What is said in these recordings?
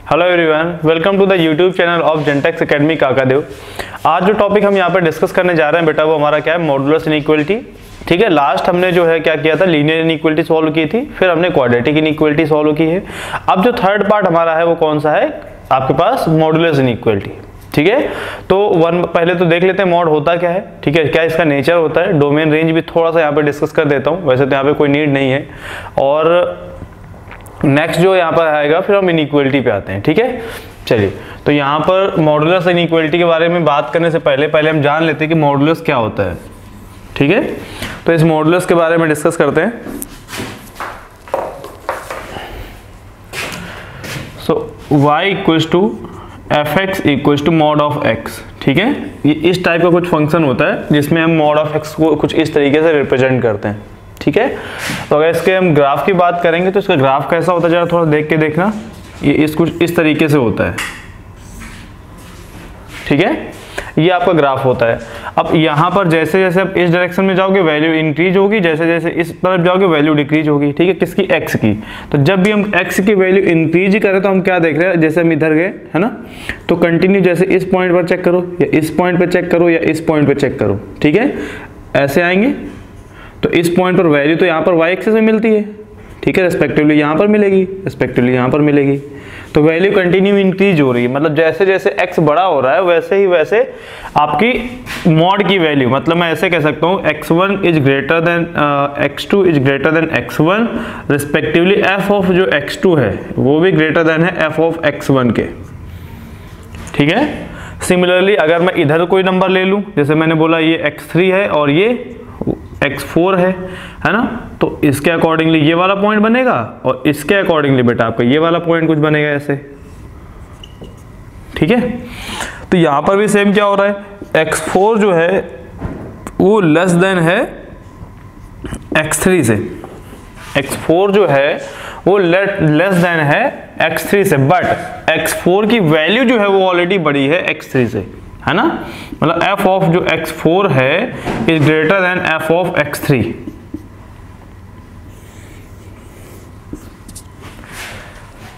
Hello everyone, welcome to the YouTube channel of Gentex academy Kakadev. आज जो topic हम यहाँ पर डिस्कस करने जा रहे हैं बेटा, वो हमारा क्या है, मॉडुलस इनइक्वालिटी। ठीक है, लास्ट हमने जो है क्या किया था, लीनियर इनइक्वालिटी सॉल्व की थी, फिर हमने क्वाड्रेटिक इनइक्वालिटी सॉल्व की है। अब जो थर्ड पार्ट हमारा है वो कौन सा है आपके पास, मॉडुलस इनइक्वालिटी। ठीक है, तो पहले तो देख लेते हैं मॉड होता क्या है। ठीक है, क्या इसका नेचर होता है, डोमेन रेंज भी थोड़ा सा यहाँ पे डिस्कस कर देता हूँ, वैसे तो यहाँ पे कोई नीड नहीं है। और नेक्स्ट जो यहाँ पर आएगा फिर हम इनइक्वालिटी पे आते हैं। ठीक है, चलिए, तो यहाँ पर मॉडुलस इनइक्वालिटी के बारे में बात करने से पहले हम जान लेते हैं कि मॉडुलस क्या होता है। ठीक है, तो इस मॉडुलस के बारे में डिस्कस करते हैं। So y equals to F X equals to mod of X. ठीक है, ये इस टाइप का कुछ फंक्शन होता है जिसमें हम मॉड ऑफ एक्स को कुछ इस तरीके से रिप्रेजेंट करते हैं। ठीक है, तो अगर इसके हम ग्राफ की बात करेंगे तो इसका ग्राफ कैसा होता है, जरा थोड़ा देख के देखना। ये कुछ इस तरीके से होता है। ठीक है, ये आपका ग्राफ होता है। अब यहाँ पर जैसे जैसे आप इस डायरेक्शन में जाओगे वैल्यू इंक्रीज होगी, जैसे जैसे इस तरफ जाओगे वैल्यू डिक्रीज होगी। ठीक है, किसकी, एक्स की। तो जब भी हम एक्स की वैल्यू इंक्रीज करें तो हम क्या देख रहे हैं, जैसे हम इधर गए है ना, तो कंटिन्यू जैसे इस पॉइंट पर चेक करो या इस पॉइंट पर चेक करो या इस पॉइंट पर चेक करो। ठीक है, ऐसे आएंगे तो इस पॉइंट पर वैल्यू तो यहाँ पर वाई एक्सिस में मिलती है। ठीक है, रेस्पेक्टिवली यहाँ पर मिलेगी, रेस्पेक्टिवली यहाँ पर मिलेगी। तो वैल्यू कंटिन्यू इंक्रीज हो रही है, मतलब जैसे जैसे x बड़ा हो रहा है वैसे ही वैसे आपकी मॉड की वैल्यू, मतलब मैं ऐसे कह सकता हूँ x1 is greater than x2 is greater than x1, respectively f of जो x2 है वो भी ग्रेटर देन है f ऑफ x1 के। ठीक है, सिमिलरली अगर मैं इधर कोई नंबर ले लूँ, जैसे मैंने बोला ये x3 है और ये x4 है ना, तो इसके अकॉर्डिंगली ये वाला पॉइंट बनेगा और इसके अकॉर्डिंगली बेटा आपका ये वाला पॉइंट कुछ बनेगा ऐसे। ठीक है, तो यहां पर भी सेम क्या हो रहा है, x4 जो है वो लेस देन है x3 से, x4 जो है वो लेस देन है x3 से, बट x4 की वैल्यू जो है वो ऑलरेडी बड़ी है x3 से, है ना, मतलब f ऑफ जो x4 है is greater than f of x3।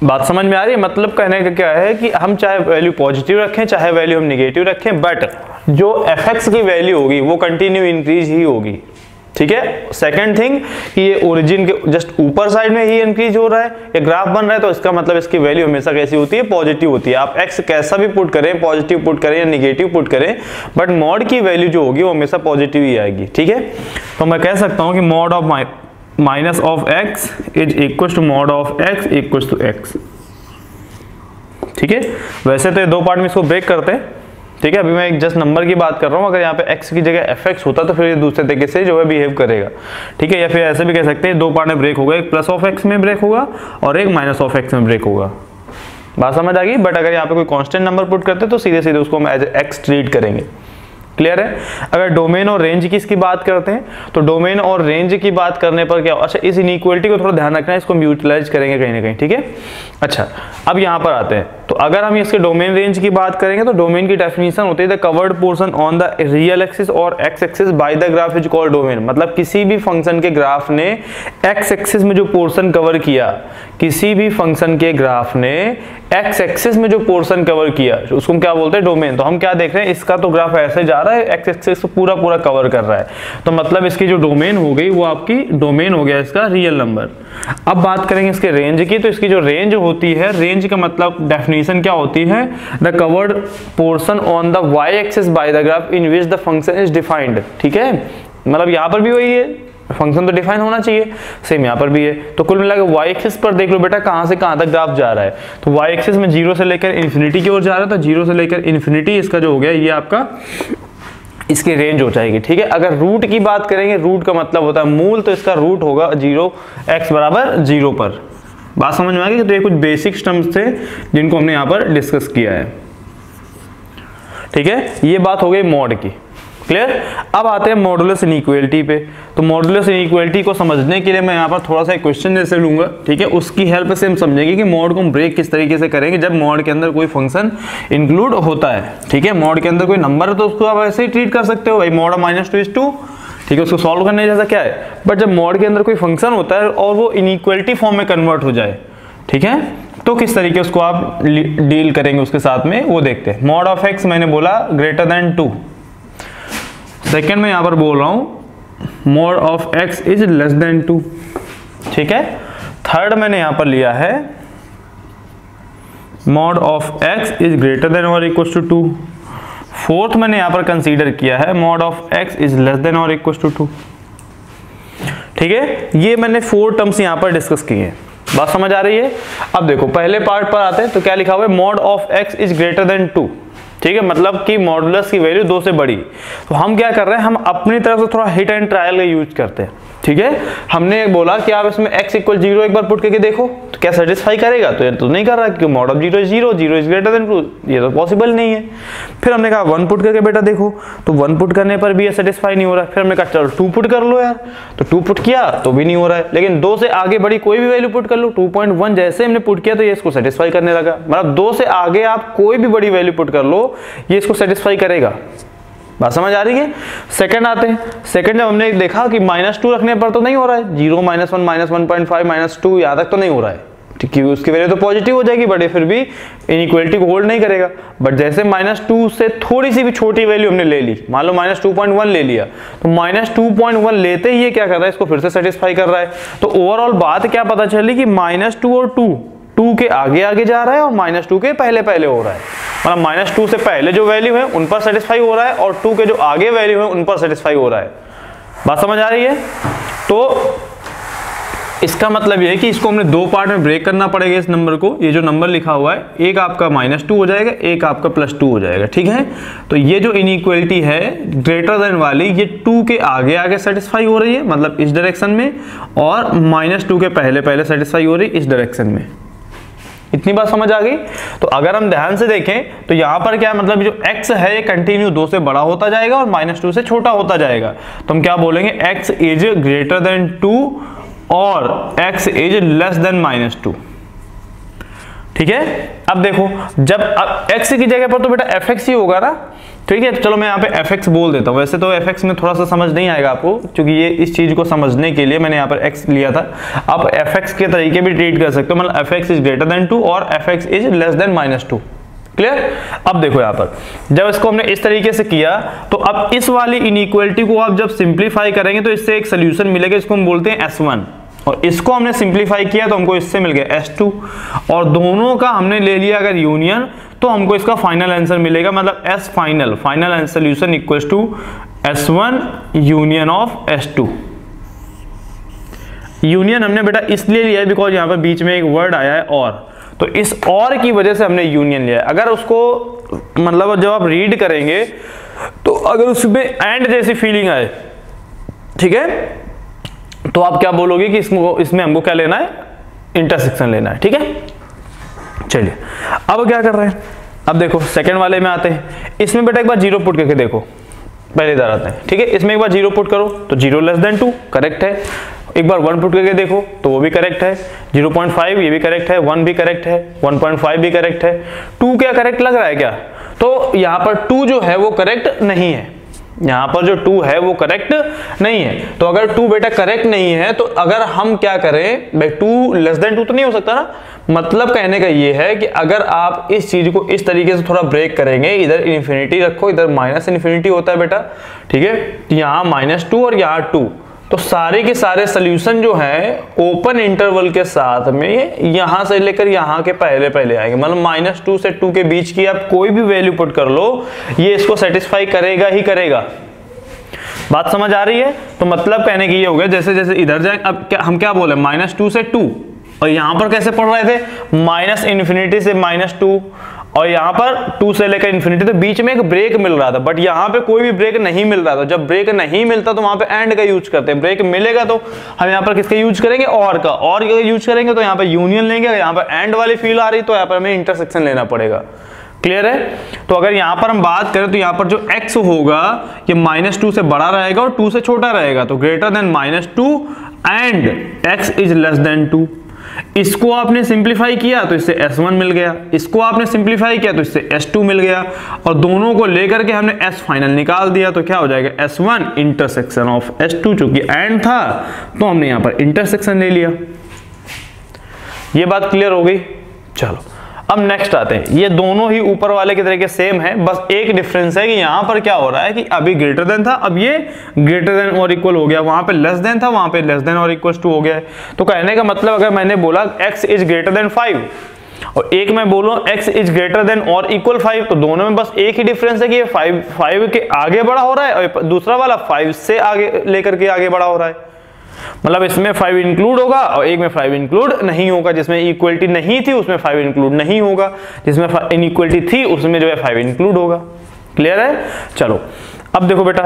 बात समझ में आ रही है, मतलब कहने का क्या है कि हम चाहे वैल्यू पॉजिटिव रखें चाहे वैल्यू हम निगेटिव रखें, बट जो fx की वैल्यू होगी वो कंटिन्यू इंक्रीज ही होगी। ठीक है, सेकंड थिंग कि ये ओरिजिन के जस्ट ऊपर साइड में ही इंक्रीज हो रहा है, ये ग्राफ बन रहा है, तो इसका मतलब इसकी वैल्यू हमेशा कैसी होती है, पॉजिटिव होती है। आप x कैसा भी पुट करें, पॉजिटिव पुट करें या निगेटिव पुट करें, बट मॉड की वैल्यू जो होगी वो हमेशा पॉजिटिव ही आएगी। ठीक है, तो मैं कह सकता हूं कि mod of minus of x is equal to mod of x equal to x। ठीक है, वैसे तो ये दो पार्ट में इसको ब्रेक करते हैं। ठीक है, अभी मैं एक जस्ट नंबर की बात कर रहा हूँ, अगर यहाँ पे x की जगह fx होता तो फिर ये दूसरे तरीके से जो है बिहेव करेगा। ठीक है, या फिर ऐसे भी कह सकते हैं दो पार्ट में ब्रेक होगा, एक प्लस ऑफ x में ब्रेक होगा और एक माइनस ऑफ x में ब्रेक होगा। बात समझ आ गई, बट अगर यहाँ पे कोई कांस्टेंट नंबर पुट करते तो सीधे सीधे उसको हम एज x ट्रीट करेंगे। क्लियर है। अगर डोमेन और रेंज की इसकी बात करते हैं तो डोमेन और रेंज की बात करने पर क्या, अच्छा इस इनइक्वालिटी को थोड़ा ध्यान रखना है, इसको हम यूटिलाइज करेंगे कहीं ना कहीं। ठीक है, अच्छा अब यहाँ पर आते हैं, तो अगर हम इसके डोमेन रेंज की बात करेंगे तो डोमेन की डेफिनेशन होती है the covered portion on the real axis और X axis by the graph is called domain. मतलब किसी भी फंक्शन के ग्राफ ने एक्स एक्सिस में जो पोर्शन कवर किया, किसी भी फंक्शन के ग्राफ ने एक्स एक्सिस में जो पोर्शन कवर किया उसको हम क्या बोलते हैं, डोमेन। तो हम क्या देख रहे हैं, इसका तो ग्राफ ऐसे जा रहा है, एक्स एक्सिस को पूरा पूरा कवर कर रहा है, तो मतलब इसकी जो डोमेन हो गई वो आपकी डोमेन हो गया इसका रियल नंबर। अब बात करेंगे इसके रेंज की, तो इसकी जो रेंज होती है, रेंज का मतलब डेफिनेशन क्या होती है, the covered portion on the Y axis by the graph in which the function is defined. ठीक है, मतलब यहाँ पर भी वही है, फंक्शन तो डिफाइन होना चाहिए, सेम यहाँ पर भी है। तो कुल मिलाकर वाई एक्सिस पर देख लो बेटा कहाँ से कहाँ तक ग्राफ जा रहा है, तो वाई एक्सिस में 0 से लेकर इन्फिनिटी की ओर जा रहा है, तो 0 से लेकर इन्फिनिटी इसका जो हो गया ये आपका इसकी रेंज हो जाएगी। ठीक है, अगर रूट की बात करेंगे, रूट का मतलब होता है मूल, तो इसका रूट होगा 0 x बराबर 0 पर। बात समझ में आ गई। तो ये कुछ बेसिक टर्म्स थे जिनको हमने यहाँ पर डिस्कस किया है। ठीक है, ये बात हो गई मॉड की। क्लियर। अब आते हैं मॉडुलस इनइक्वालिटी पे। तो मॉडुलस इनइक्वालिटी को समझने के लिए मैं यहाँ पर थोड़ा सा एक क्वेश्चन जैसे लूंगा। ठीक है, उसकी हेल्प से हम समझेंगे कि मॉड को हम ब्रेक किस तरीके से करेंगे जब मॉड के अंदर कोई फंक्शन इंक्लूड होता है। ठीक है, मॉड के अंदर कोई नंबर है तो उसको आप ऐसे ही ट्रीट कर सकते हो, भाई मॉड -2 is 2। ठीक है, उसको सॉल्व करने जैसा क्या है। बट जब मॉड के अंदर कोई फंक्शन होता है और वो इनइक्वालिटी फॉर्म में कन्वर्ट हो जाए, ठीक है, तो किस तरीके उसको आप डील करेंगे उसके साथ में वो देखते हैं। मॉड ऑफ एक्स मैंने बोला ग्रेटर देन 2। सेकेंड में यहां पर बोल रहा हूं mod of x is less than 2, ठीक है। थर्ड मैंने यहां पर लिया है mod of x is greater than और इक्वल टू 2। फोर्थ मैंने यहां पर कंसीडर किया है mod of x is less than और इक्वल टू 2, ठीक है। ये मैंने 4 टर्म्स यहां पर डिस्कस किए हैं, बात समझ आ रही है। अब देखो पहले पार्ट पर आते हैं, तो क्या लिखा हुआ है mod of x is greater than 2, ठीक है, मतलब कि मॉडुलस की वैल्यू 2 से बड़ी। तो हम क्या कर रहे हैं, हम अपनी तरफ से थोड़ा हिट एंड ट्रायल का यूज करते हैं, ठीक है। हमने बोला कि आप इसमें x इक्वल 0 एक बार पुट करके देखो तो क्या सेटिस्फाई करेगा, तो ये तो नहीं कर रहा क्योंकि mod of 0 is 0, 0 is greater than 2, ये तो पॉसिबल नहीं है। फिर हमने कहा 1 पुट करके बेटा देखो, तो 1 पुट करने पर भी ये सेटिस्फाई नहीं हो रहा है। फिर हमने कहा चलो 2 पुट कर लो यार, तो 2 पुट किया तो भी नहीं हो रहा है। लेकिन 2 से आगे बड़ी कोई भी वैल्यू पुट कर लो, 2.1 जैसे हमने पुट किया तो ये इसको सेटिस्फाई करने लगा। मतलब 2 से आगे आप कोई भी बड़ी वैल्यू पुट कर लो ये इसको सेटिस्फाई करेगा, बात समझ आ रही है। सेकंड आते हैं, सेकंड जब हमने देखा कि -2 रखने पर तो नहीं हो रहा है, 0 -1 -1.5 -2 यहां तक तो नहीं हो रहा है, ठीक है, उसकी वैल्यू तो पॉजिटिव हो जाएगी बट फिर भी इनइक्वालिटी को होल्ड नहीं करेगा। बट जैसे -2 से थोड़ी सी भी छोटी वैल्यू हमने ले ली, मान लो -2.1 ले लिया, तो -2.1 लेते ही ये क्या कर रहा है, इसको फिर से सेटिस्फाई कर रहा है। तो ओवरऑल बात क्या पता चली कि -2 और 2 के आगे आगे जा रहा है और -2 के पहले पहले हो रहा है। मतलब -2 से पहले जो वैल्यू है उन पर सेटिस्फाई हो रहा है और 2 के जो आगे वैल्यू है उन पर सेटिस्फाई हो रहा है, बात समझ आ रही है। तो इसका मतलब ये है कि इसको हमने 2 पार्ट में ब्रेक करना पड़ेगा इस नंबर को। ये जो नंबर लिखा हुआ है एक आपका -2 हो जाएगा, एक आपका +2 हो जाएगा, ठीक है। तो ये जो इनइक्वालिटी है ग्रेटर देन वाली, ये 2 के आगे आगे सेटिस्फाई हो रही है मतलब इस डायरेक्शन में, और -2 के पहले पहले सेटिस्फाई हो रही है इस डायरेक्शन में। इतनी बात समझ आ गई। तो अगर हम ध्यान से देखें तो यहां पर क्या मतलब जो x है ये कंटिन्यू 2 से बड़ा होता जाएगा और -2 से छोटा होता जाएगा। तो हम क्या बोलेंगे, x इज ग्रेटर देन 2 और x इज लेस देन -2, ठीक है। अब देखो जब अब x की जगह पर तो बेटा fx ही होगा ना, ठीक है। चलो मैं यहाँ पे fx बोल देता हूँ, वैसे तो fx में थोड़ा सा समझ नहीं आएगा आपको क्योंकि ये इस चीज को समझने के लिए मैंने यहाँ पर x लिया था। आप fx के तरीके भी ट्रीट कर सकते हो, मतलब fx इज ग्रेटर देन 2 और fx is less than -2, clear. अब देखो यहाँ पर जब इसको हमने इस तरीके से किया तो अब इस वाली इनइक्वालिटी को आप जब सिंप्लीफाई करेंगे तो इससे एक सोल्यूशन मिलेगा, इसको हम बोलते हैं S1, और इसको हमने सिंप्लीफाई किया तो हमको इससे मिल गया S2, और दोनों का हमने ले लिया अगर यूनियन तो हमको इसका फाइनल आंसर मिलेगा, मतलब S final answer solution equals to S1 union of S2। Union हमने बेटा इसलिए लिया है बिकॉज यहाँ पर बीच में एक वर्ड आया है और, तो इस और की वजह से हमने यूनियन लिया है। अगर उसको मतलब जब आप रीड करेंगे तो अगर उसमें एंड जैसी फीलिंग आए, ठीक है, तो आप क्या बोलोगे कि इसमें हमको क्या लेना है, इंटरसेक्शन लेना है, ठीक है। चलिए अब क्या कर रहे हैं, अब देखो सेकंड वाले में आते हैं। इसमें बेटा एक बार 0 पुट करके देखो, पहले इधर आते हैं, ठीक है। इसमें एक बार 0 पुट करो तो 0 लेस देन 2 करेक्ट है। एक बार 1 पुट करके देखो तो वो भी करेक्ट है। 0.5 ये भी करेक्ट है, 1 भी करेक्ट है, 1.5 भी करेक्ट है। 2 क्या करेक्ट लग रहा है क्या, तो यहाँ पर 2 जो है वो करेक्ट नहीं है, यहाँ पर जो 2 है वो करेक्ट नहीं है। तो अगर 2 बेटा करेक्ट नहीं है तो अगर हम क्या करें भाई, 2 लेस देन 2 तो नहीं हो सकता ना। मतलब कहने का ये है कि अगर आप इस चीज को इस तरीके से थोड़ा ब्रेक करेंगे, इधर इन्फिनिटी रखो, इधर -इन्फिनिटी होता है बेटा, ठीक है, यहाँ -2 और यहाँ 2, तो सारे के सारे सोल्यूशन जो है ओपन इंटरवल के साथ में यहां से लेकर यहां के पहले पहले आएंगे। मतलब -2 से 2 के बीच की आप कोई भी वैल्यू पुट कर लो ये इसको सेटिस्फाई करेगा ही करेगा, बात समझ आ रही है। तो मतलब कहने की ये हो गया, जैसे जैसे इधर जाए, अब क्या हम क्या बोले, -2 से 2, और यहां पर कैसे पढ़ रहे थे, -इन्फिनिटी से -2, और यहाँ पर 2 से लेकर इन्फिनिटी, तो बीच में एक ब्रेक मिल रहा था, बट यहाँ पे कोई भी ब्रेक नहीं मिल रहा था। जब ब्रेक नहीं मिलता तो वहां पे एंड का यूज करते हैं, ब्रेक मिलेगा तो हम यहाँ पर किसका यूज करेंगे, और का, और यूज करेंगे तो यहाँ पे यूनियन लेंगे। यहाँ पर एंड वाली फील आ रही तो यहाँ पर हमें इंटरसेक्शन लेना पड़ेगा, क्लियर है। तो अगर यहाँ पर हम बात करें तो यहाँ पर जो x होगा ये -2 से बड़ा रहेगा और 2 से छोटा रहेगा, तो greater than -2 and x is less than 2। इसको आपने सिंप्लीफाई किया तो इससे S1 मिल गया, इसको आपने सिंप्लीफाई किया तो इससे S2 मिल गया, और दोनों को लेकर के हमने S फाइनल निकाल दिया, तो क्या हो जाएगा, S1 इंटरसेक्शन ऑफ S2, चूंकि एंड था तो हमने यहां पर इंटरसेक्शन ले लिया। ये बात क्लियर हो गई, चलो अब नेक्स्ट आते हैं, ये दोनों ही ऊपर वाले की तरीके सेम है, बस एक डिफरेंस है कि यहाँ पर क्या हो रहा है कि अभी ग्रेटर देन था, अब ये ग्रेटर देन और इक्वल हो गया, वहां पे लेस देन था, वहां पे लेस देन और इक्वल टू हो गया है। तो कहने का मतलब अगर मैंने बोला x इज ग्रेटर देन 5 और एक मैं बोलूं x इज ग्रेटर देन और इक्वल 5, तो दोनों में बस एक ही डिफरेंस है कि ये 5 के आगे बड़ा हो रहा है और दूसरा वाला 5 से आगे लेकर के आगे बड़ा हो रहा है। मतलब इसमें 5 इंक्लूड होगा और एक में 5 इंक्लूड नहीं होगा, जिसमें इक्वलिटी नहीं थी उसमें 5 इंक्लूड नहीं होगा, जिसमें इनइक्वलिटी थी उसमें जो है 5 इंक्लूड होगा। क्लियर है? चलो अब देखो बेटा,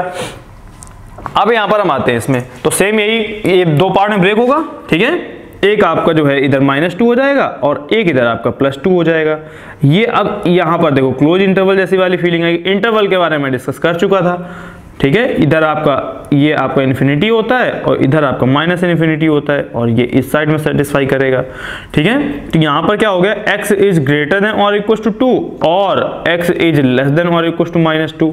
अब यहां पर हम आते हैं इसमें, तो सेम यही, ये दो पार्ट में ब्रेक होगा, ठीक है। एक आपका जो है इधर -2 हो जाएगा और एक इधर आपका +2 हो जाएगा। ये अब यहां पर देखो क्लोज इंटरवल जैसी वाली फीलिंग आएगी। इंटरवल के बारे में डिस्कस कर चुका था, ठीक है। इधर आपका ये आपका इन्फिनिटी होता है और इधर आपका -इन्फिनिटी होता है और ये इस साइड में सेटिस्फाई करेगा, ठीक है। तो यहाँ पर क्या हो गया, x इज ग्रेटर देन और इक्वल टू 2 और x इज लेस देन और इक्वल टू -2।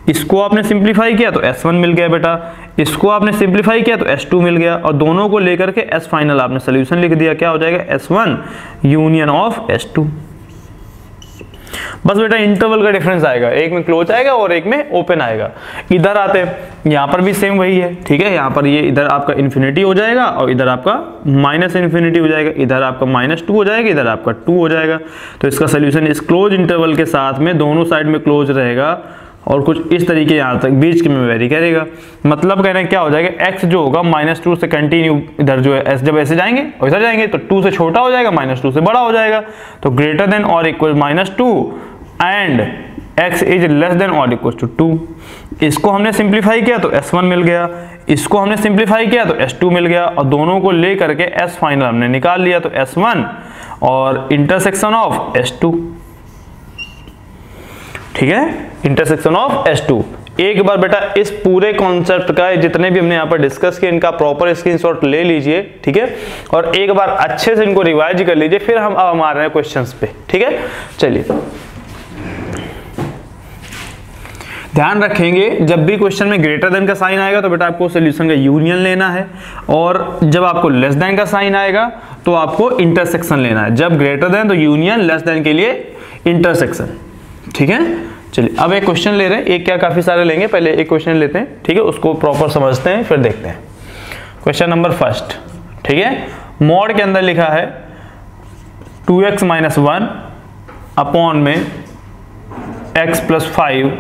इसको आपने सिंप्लीफाई किया तो s1 मिल गया बेटा, इसको आपने सिंप्लीफाई किया तो s2 मिल गया और दोनों को लेकर के s फाइनल आपने सोल्यूशन लिख दिया। क्या हो जाएगा, s1 यूनियन ऑफ s2। बस बेटा इंटरवल का डिफरेंस आएगा, एक में क्लोज आएगा और एक में ओपन आएगा। इधर आते हैं, यहाँ पर भी सेम वही है, ठीक है। यहाँ पर ये इधर आपका इन्फिनिटी हो जाएगा और इधर आपका -इन्फिनिटी हो जाएगा, इधर आपका -2 हो जाएगा, इधर आपका 2 हो जाएगा। तो इसका सोल्यूशन इस क्लोज इंटरवल के साथ में दोनों साइड में क्लोज रहेगा और कुछ इस तरीके यहाँ तक बीच के में वेरी करेगा। मतलब कहना क्या हो जाएगा, x जो होगा -2 से कंटिन्यू इधर जो है s जब ऐसे जाएंगे और इधर जाएंगे तो 2 से छोटा हो जाएगा, -2 से बड़ा हो जाएगा। तो ग्रेटर देन और equal -2 and x is less than और इक्वल टू 2। इसको हमने सिंप्लीफाई किया तो s1 मिल गया, इसको हमने सिंप्लीफाई किया तो s2 मिल गया और दोनों को ले करके s फाइनल हमने निकाल लिया तो s1 और इंटरसेक्शन ऑफ s2, ठीक है, इंटरसेक्शन ऑफ s2। एक बार बेटा इस पूरे कॉन्सेप्ट का जितने भी हमने यहाँ पर डिस्कस किए इनका प्रॉपर स्क्रीनशॉट ले लीजिए, ठीक है, और एक बार अच्छे से इनको रिवाइज कर लीजिए, फिर हम अब आ रहे हैं क्वेश्चंस पे, ठीक है। चलिए ध्यान रखेंगे, जब भी क्वेश्चन में ग्रेटर देन का साइन आएगा तो बेटा आपको सॉल्यूशन का यूनियन लेना है और जब आपको लेस देन का साइन आएगा तो आपको इंटरसेक्शन लेना है। जब ग्रेटर देन तो यूनियन, लेस देन के लिए इंटरसेक्शन, ठीक है। चलिए अब एक क्वेश्चन ले रहे हैं, एक क्या काफी सारे लेंगे, पहले एक क्वेश्चन लेते हैं, ठीक है, उसको प्रॉपर समझते हैं फिर देखते हैं। क्वेश्चन नंबर फर्स्ट, ठीक है, मॉड के अंदर लिखा है 2x - 1 अपॉन में x + 5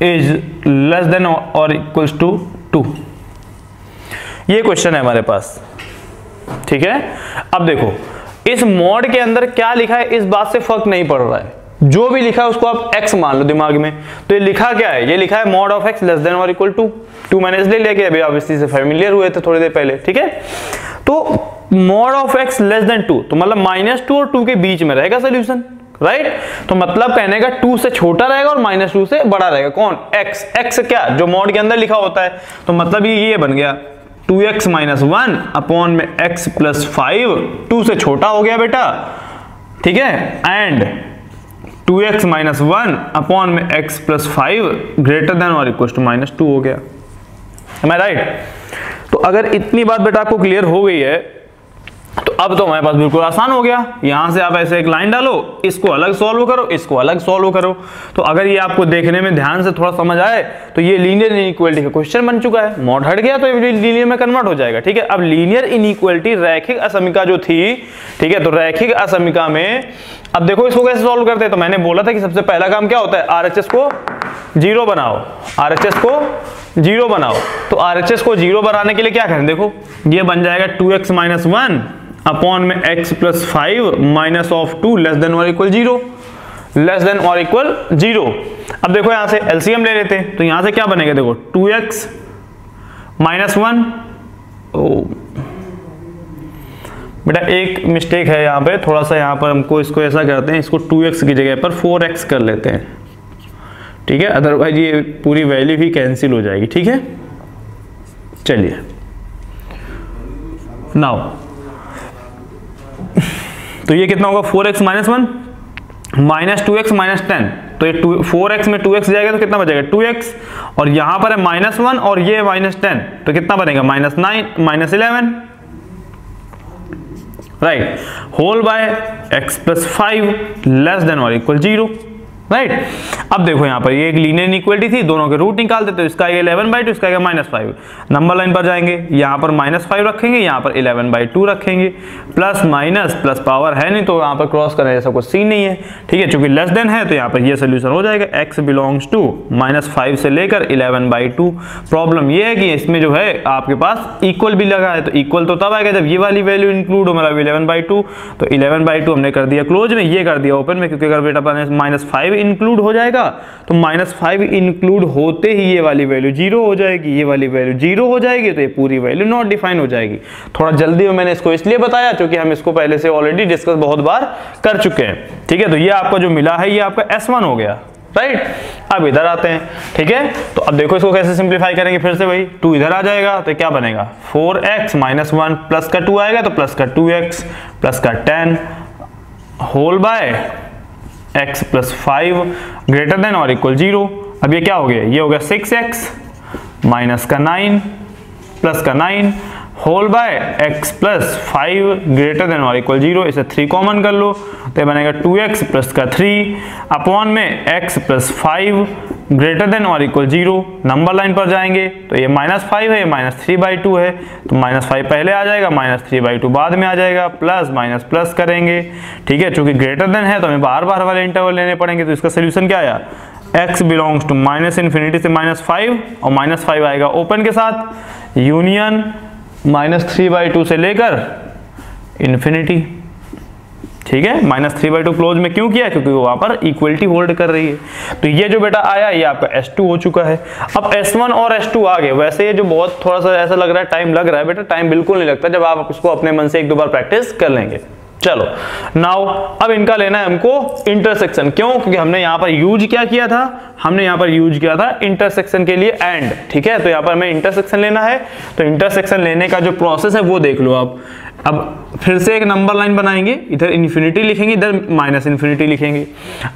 इज लेस देन और इक्वल्स टू 2। ये क्वेश्चन है हमारे पास, ठीक है। अब देखो इस मॉड के अंदर क्या लिखा है इस बात से फर्क नहीं पड़ रहा है, जो भी लिखा है उसको आप x मान लो दिमाग में। तो ये लिखा क्या है, ये लिखा है mod of x less than और इक्वल टू 2 मैंने इसलिए लेके अभी आप इसी से फेमिलियर हुए थे थोड़ी देर पहले, ठीक है। तो mod of x less than 2 तो मतलब -2 और 2 के बीच में रहेगा सोल्यूशन, राइट। तो मतलब कहने का 2 से छोटा रहेगा और -2 से बड़ा रहेगा, कौन, x। x क्या, जो मॉड के अंदर लिखा होता है, तो मतलब ये बन गया 2x - 1 अपॉन में x + 5, 2 से छोटा हो गया बेटा, ठीक है, एंड 2x - 1 अपॉन में x + 5 ग्रेटर देन और इक्वल टू -2 हो गया। Am I right? तो अगर इतनी बात बेटा आपको क्लियर हो गई है तो अब तो हमारे पास बिल्कुल आसान हो गया। यहां से आप ऐसे एक लाइन डालो, इसको अलग सॉल्व करो, इसको अलग सॉल्व करो। तो अगर ये आपको देखने में ध्यान से थोड़ा समझ आए तो ये लीनियर इनइक्वालिटी का क्वेश्चन बन चुका है। मॉड हट गया तो ये लीनियर में कन्वर्ट हो जाएगा, ठीक है। अब लीनियर इनइक्वालिटी रैखिक असमिका जो थी, ठीक है, तो रैखिक असमिका में अब देखो इसको कैसे सॉल्व करते हैं। तो मैंने बोला था कि सबसे पहला काम क्या होता है, RHS को 0 बनाओ, RHS को 0 बनाओ। तो RHS को 0 बनाने के लिए क्या करें, देखो ये बन जाएगा 2x - 1 अपॉन में x + 5 minus of 2 less than और इक्वल 0, लेस देन और इक्वल 0। अब देखो यहां से एलसीएम ले लेते हैं, तो यहां से क्या बनेगा, देखो 2x - 1, ओ बेटा एक मिस्टेक है यहाँ पे, थोड़ा सा यहाँ पर हमको इसको ऐसा करते हैं, इसको 2x की जगह पर 4x कर लेते हैं, ठीक है, अदरवाइज ये पूरी वैल्यू ही कैंसिल हो जाएगी, ठीक है। चलिए नाउ तो ये कितना होगा, 4x - 1 माइनस 2x - 10, तो ये 4x में 2x जाएगा तो कितना बचेगा 2x, और यहां पर है -1 और ये -10, तो कितना बनेगा -9 -11। Right, whole by x plus 5 less than और इक्वल 0, राइट। अब देखो यहाँ पर ये एक लीनियर इनइक्वालिटी थी, दोनों के रूट निकालते तो इसका 11/2, इसका -5। नंबर लाइन पर जाएंगे, यहाँ पर -5 रखेंगे, यहाँ पर 11/2 रखेंगे, प्लस माइनस प्लस पावर है नहीं तो यहाँ पर क्रॉस करने जैसा कुछ सीन नहीं है, ठीक है। चूंकि लेस देन है तो यहाँ पर ये सोल्यूशन हो जाएगा, x बिलोंग्स टू -5 से लेकर 11/2। प्रॉब्लम ये है कि इसमें जो है आपके पास इक्वल भी लगा है, तो इक्वल तो तब आएगा जब ये वाली वैल्यू इंक्लूड हो, मतलब 11/2। तो 11/2 हमने कर दिया क्लोज में, ये कर दिया ओपन में, क्योंकि अगर बेटा -5 इंक्लूड हो जाएगा तो -5 इंक्लूड होते ही ये वाली वैल्यू 0 हो जाएगी, ये वाली वैल्यू 0 हो जाएगी, तो ये पूरी वैल्यू नॉट डिफाइन हो जाएगी। थोड़ा जल्दी में मैंने इसको इसलिए बताया क्योंकि हम इसको पहले से ऑलरेडी डिस्कस बहुत बार कर चुके हैं, ठीक है। तो ये आपका जो मिला है ये आपका S1 हो गया, राइट। अब इधर आते हैं, ठीक है। तो अब देखो इसको कैसे सिंप्लीफाई करेंगे, फिर से वही 2 इधर आ जाएगा तो क्या बनेगा 4x - 1 प्लस का 2 आएगा तो प्लस का 2x प्लस का 10 whole by x plus 5 greater than और इक्वल 0। अब ये क्या हो गया, ये हो गया 6x माइनस का 9 प्लस का 9 whole by x plus 5 greater than और इक्वल 0। इसे 3 कॉमन कर लो तो ये बनेगा 2x प्लस का 3 अपॉन में x प्लस 5 ग्रेटर देन और इक्वल 0। नंबर लाइन पर जाएंगे तो ये -5 है, ये -3/2 है, तो -5 पहले आ जाएगा, -3/2 बाद में आ जाएगा, प्लस माइनस प्लस करेंगे, ठीक है। चूंकि ग्रेटर देन है तो हमें बार बार वाले इंटरवल लेने पड़ेंगे, तो इसका सोल्यूशन क्या आया, x बिलोंग्स टू -∞ से -5 और -5 आएगा ओपन के साथ, यूनियन -3/2 से लेकर इन्फिनिटी, ठीक है। -3/2 क्लोज में क्यों किया, क्योंकि वो वहां पर इक्वलिटी होल्ड कर रही है। तो ये जो बेटा आया ये आपका S2 हो चुका है। अब S1 और S2 आ गए। वैसे ये जो बहुत थोड़ा सा ऐसा लग रहा है टाइम लग रहा है, बेटा टाइम बिल्कुल नहीं लगता जब आप इसको अपने मन से 1-2 बार प्रैक्टिस कर लेंगे। चलो नाउ अब इनका लेना है हमको इंटरसेक्शन। क्यों, क्योंकि हमने यहाँ पर यूज क्या किया था, हमने यहाँ पर यूज किया था इंटरसेक्शन के लिए एंड, ठीक है। तो यहाँ पर हमें इंटरसेक्शन लेना है, तो इंटरसेक्शन लेने का जो प्रोसेस है वो देख लो आप। अब फिर से एक नंबर लाइन बनाएंगे, इधर इन्फिनिटी लिखेंगे, इधर -∞ लिखेंगे।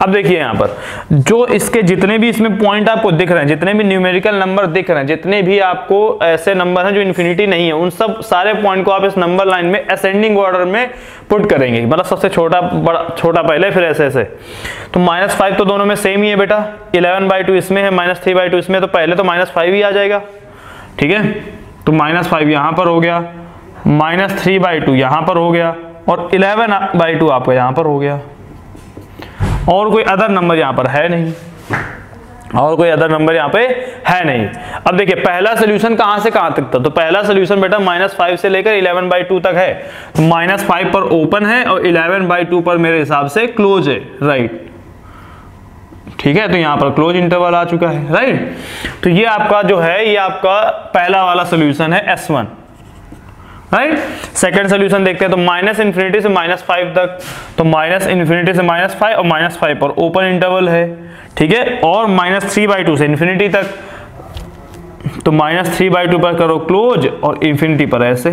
अब देखिए यहाँ पर जो इसके जितने भी इसमें पॉइंट आपको दिख रहे हैं, जितने भी न्यूमेरिकल नंबर दिख रहे हैं, जितने भी आपको ऐसे नंबर हैं जो इन्फिनिटी नहीं है, उन सब सारे पॉइंट को आप इस नंबर लाइन में असेंडिंग ऑर्डर में पुट करेंगे, मतलब सबसे छोटा पहले फिर ऐसे। तो -5 तो दोनों में सेम ही है बेटा, 11/2 इसमें है, -3/2 इसमें, तो पहले तो -5 ही आ जाएगा, ठीक है। तो -5 यहाँ पर हो गया, -3/2 यहां पर हो गया और 11/2 आपका यहां पर हो गया, और कोई अदर नंबर यहां पर है नहीं, और कोई अदर नंबर यहां पे है नहीं। अब देखिए पहला सोल्यूशन कहां से कहां तक था, तो पहला सोल्यूशन बेटा -5 से लेकर 11/2 तक है, तो -5 पर ओपन है और 11/2 पर मेरे हिसाब से क्लोज है, राइट, ठीक है। तो यहां पर क्लोज इंटरवल आ चुका है, राइट। तो ये आपका जो है ये आपका पहला वाला सोल्यूशन है S1, राइट। सेकंड सोल्यूशन देखते हैं, तो -∞ से -5 तक, तो -∞ से -5 और -5 पर ओपन इंटरवल है, ठीक है, और -3/2 से इन्फिनिटी तक, तो -3/2 पर करो क्लोज और इन्फिनिटी पर ऐसे।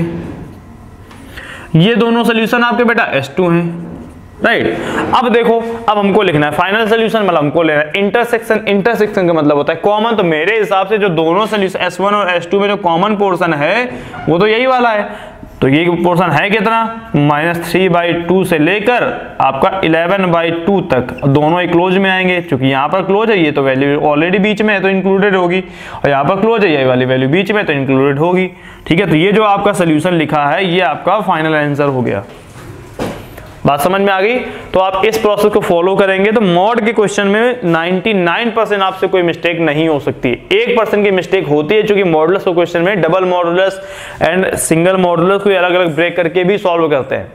ये दोनों सोल्यूशन आपके बेटा S2 हैं, राइट। अब देखो अब हमको लिखना है फाइनल सोल्यूशन, मतलब हमको लेना है इंटरसेक्शन। इंटरसेक्शन का मतलब होता है कॉमन, तो मेरे हिसाब से जो दोनों सोल्यूशन S1 और S2 में जो कॉमन पोर्शन है वो तो यही वाला है। तो ये पोर्शन है कितना, -3/2 से लेकर आपका 11/2 तक, दोनों ही क्लोज में आएंगे, क्योंकि यहाँ पर क्लोज है, ये तो वैल्यू ऑलरेडी बीच में है तो इंक्लूडेड होगी, और यहाँ पर क्लोज है, ये वाली वैल्यू बीच में तो इंक्लूडेड होगी, ठीक है। तो ये जो आपका सोल्यूशन लिखा है ये आपका फाइनल आंसर हो गया। बात समझ में आ गई। तो आप इस प्रोसेस को फॉलो करेंगे तो मॉड के क्वेश्चन में 99% आपसे कोई मिस्टेक नहीं हो सकती, 1% की मिस्टेक होती है, क्योंकि मॉडुलस के क्वेश्चन में double modulus and single modulus को अलग अलग ब्रेक करके भी सॉल्व करते हैं,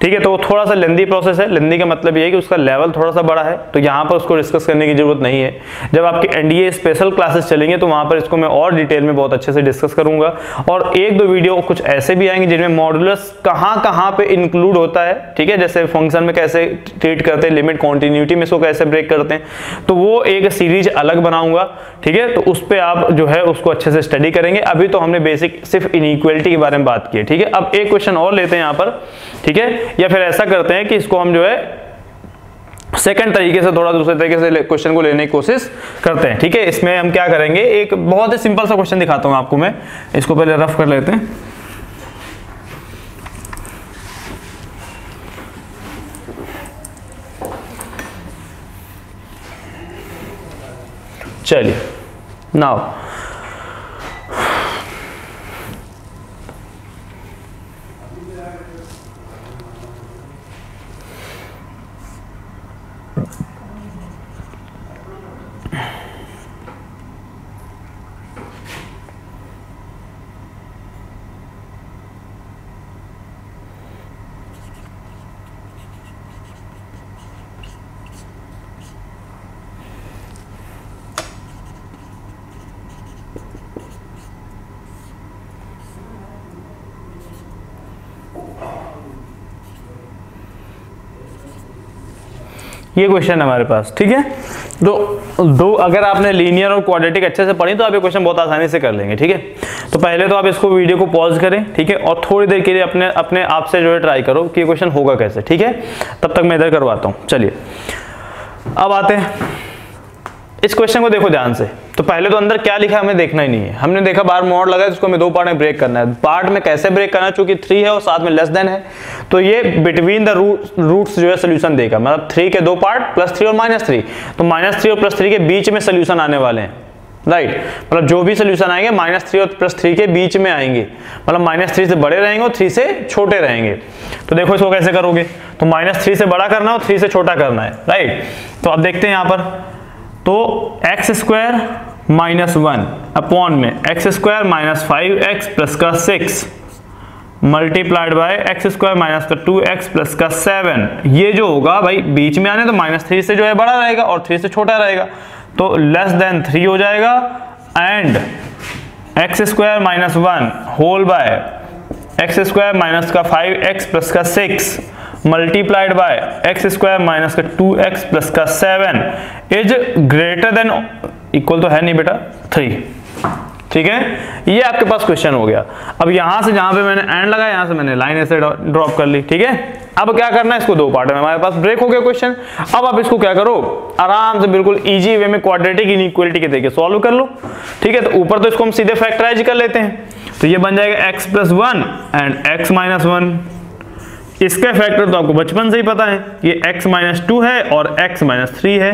ठीक है। तो वो थोड़ा सा लेंदी प्रोसेस है। लेंदी का मतलब ये है कि उसका लेवल थोड़ा सा बड़ा है, तो यहाँ पर उसको डिस्कस करने की जरूरत नहीं है। जब आपके एनडीए स्पेशल क्लासेस चलेंगे तो वहाँ पर इसको मैं और डिटेल में बहुत अच्छे से डिस्कस करूंगा, और 1-2 वीडियो कुछ ऐसे भी आएंगे जिनमें मॉडुलस कहाँ पे इंक्लूड होता है, ठीक है, जैसे फंक्शन में कैसे ट्रीट करते हैं, लिमिट कॉन्टिन्यूटी में इसको कैसे ब्रेक करते हैं, तो वो एक सीरीज अलग बनाऊंगा, ठीक है। तो उस पर आप जो है उसको अच्छे से स्टडी करेंगे। अभी तो हमने बेसिक सिर्फ इनइक्वालिटी के बारे में बात की है, ठीक है। अब एक क्वेश्चन और लेते हैं यहाँ पर, ठीक है, या फिर ऐसा करते हैं कि इसको हम जो है सेकंड तरीके से, थोड़ा दूसरे तरीके से क्वेश्चन को लेने की कोशिश करते हैं, ठीक है। इसमें हम क्या करेंगे, एक बहुत ही सिंपल सा क्वेश्चन दिखाता हूं आपको मैं, इसको पहले रफ कर लेते हैं। चलिए नाउ ये क्वेश्चन है हमारे पास, ठीक है। तो दो अगर आपने लीनियर और क्वाड्रेटिक अच्छे से पढ़ी तो आप ये क्वेश्चन बहुत आसानी से कर लेंगे, ठीक है। तो पहले तो आप इसको वीडियो को पॉज करें, ठीक है, और थोड़ी देर के लिए अपने आप से जो है ट्राई करो कि ये क्वेश्चन होगा कैसे, ठीक है। तब तक मैं इधर करवाता हूँ। चलिए अब आते हैं इस क्वेश्चन को, देखो ध्यान से। तो पहले तो अंदर क्या लिखा है हमें देखना ही नहीं है। हमने देखा बार मोड लगा है, इसको हमें 2 पार्ट में ब्रेक करना है। पार्ट में कैसे ब्रेक करना है, चूंकि 3 है और साथ में लेस देन है, तो ये बिटवीन द रूट्स जो है सोल्यूशन देगा। मतलब 3 के 2 पार्ट +3 और -3, तो -3 और +3 के बीच में सोल्यूशन आने वाले हैं, राइट। मतलब जो भी सोल्यूशन आएंगे -3 और +3 के बीच में आएंगे। मतलब -3 से बड़े रहेंगे और 3 से छोटे रहेंगे। तो देखो इसको कैसे करोगे, तो -3 से बड़ा करना और 3 से छोटा करना है, राइट। तो अब देखते हैं यहाँ पर, तो x² -1 अपॉन में x² -5x प्लस का 6 मल्टीप्लाइड बाय x² माइनस का 2x प्लस का 7। ये जो होगा भाई बीच में आने तो -3 से जो है बड़ा रहेगा और 3 से छोटा रहेगा, तो लेस देन 3 हो जाएगा। And x² -1 whole bye x² minus का 5x प्लस का 6 मल्टीप्लाइड बाय x² माइनस का 2x प्लस का 7 इज ग्रेटर देन इक्वल तो है नहीं बेटा 3, ठीक है। ये आपके पास क्वेश्चन हो गया। अब यहां से जहां पे मैंने एंड लगाया, यहां से मैंने लाइन ऐसे ड्रॉप कर ली, ठीक है। अब क्या करना है, इसको 2 पार्ट में हमारे पास ब्रेक हो गया क्वेश्चन। अब आप इसको क्या करो, आराम से बिल्कुल इजी वे में क्वाड्रेटिक इनइक्वालिटी के देके सॉल्व कर लो, ठीक है। तो ऊपर तो इसको हम सीधे फैक्टराइज कर लेते हैं, तो ये बन जाएगा x + 1 एंड x - 1। इसका फैक्टर तो आपको बचपन से ही पता है, ये x - 2 है और x - 3 है,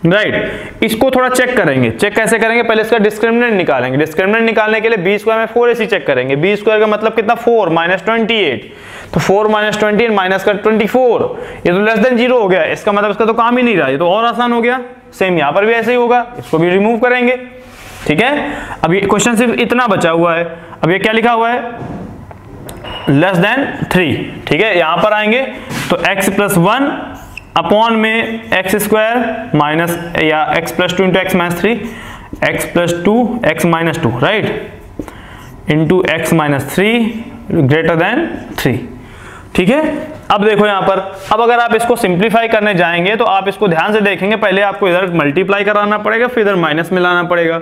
राइट। इसको थोड़ा चेक करेंगे। चेक कैसे करेंगे, पहले इसका डिस्क्रिमिनेंट निकालेंगे। डिस्क्रिमिनेंट निकालने के लिए b² में 4ac चेक करेंगे। b² का मतलब कितना, 4 -28, तो 4 - 28 माइनस का 24, ये तो लेस देन 0 हो गया। इसका मतलब इसका तो काम ही नहीं रहा, ये तो और आसान हो गया। सेम यहाँ पर भी ऐसे ही होगा, इसको भी रिमूव करेंगे, ठीक है। अब ये क्वेश्चन सिर्फ इतना बचा हुआ है। अब ये क्या लिखा हुआ है, लेस देन 3, ठीक है। यहां पर आएंगे तो x + 1 अपॉन में x² माइनस या x + 2 into x - 3, x + 2 x - 2, right, into x - 3 greater than 3, ठीक है। अब देखो यहां पर, अब अगर आप इसको सिंप्लीफाई करने जाएंगे तो आप इसको ध्यान से देखेंगे, पहले आपको इधर मल्टीप्लाई कराना पड़ेगा, फिर इधर माइनस मिलाना पड़ेगा।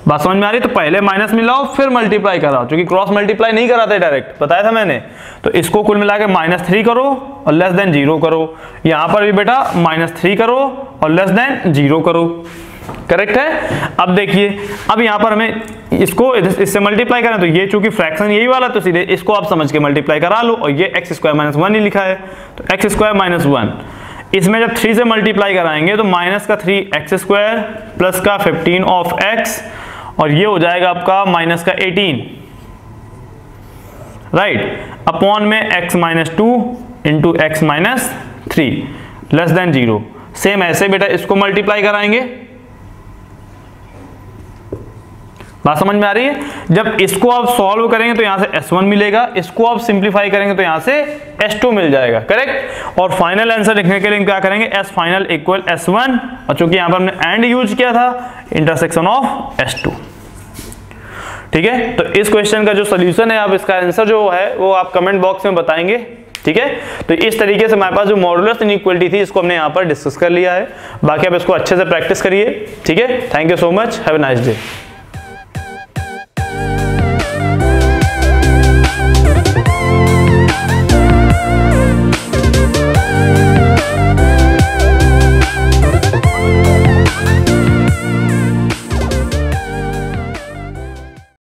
बात समझ में आ रही, तो पहले माइनस मिलाओ फिर मल्टीप्लाई कराओ, क्योंकि क्रॉस मल्टीप्लाई नहीं कराते डायरेक्ट, बताया था मैंने। तो इसको कुल मिला के -3 करो और लेस देन 0 करो। यहां पर भी बेटा -3 करो और लेस देन 0 करो, करेक्ट है। अब देखिए, अब यहां पर हमें इसको इससे मल्टीप्लाई करें, तो ये चूंकि फ्रैक्शन यही वाला, तो सीधे इसको आप समझ के मल्टीप्लाई करा लो, और ये x² - 1 ही लिखा है, तो x² - 1। इसमें जब 3 से मल्टीप्लाई कराएंगे तो -3x² प्लस का 15 ऑफ x, और ये हो जाएगा आपका -18, राइट, अपॉन में x - 2 into x - 3 less than 0। Same ऐसे बेटा इसको मल्टीप्लाई कराएंगे। बात समझ में आ रही है। जब इसको आप सॉल्व करेंगे तो यहां से s1 मिलेगा, इसको आप सिंप्लीफाई करेंगे तो यहां से s2 मिल जाएगा, करेक्ट। और फाइनल आंसर लिखने के लिए क्या करेंगे, s फाइनल इक्वल s1, और चूंकि यहां पर हमने एंड यूज किया था, इंटरसेक्शन ऑफ s2, ठीक है। तो इस क्वेश्चन का जो सोल्यूशन है, आप इसका आंसर जो है वो आप कमेंट बॉक्स में बताएंगे, ठीक है। तो इस तरीके से हमारे पास जो मॉडुलस इनइक्वालिटी थी, इसको हमने यहाँ पर डिस्कस कर लिया है। बाकी आप इसको अच्छे से प्रैक्टिस करिए, ठीक है। Thank you so much, have a nice day.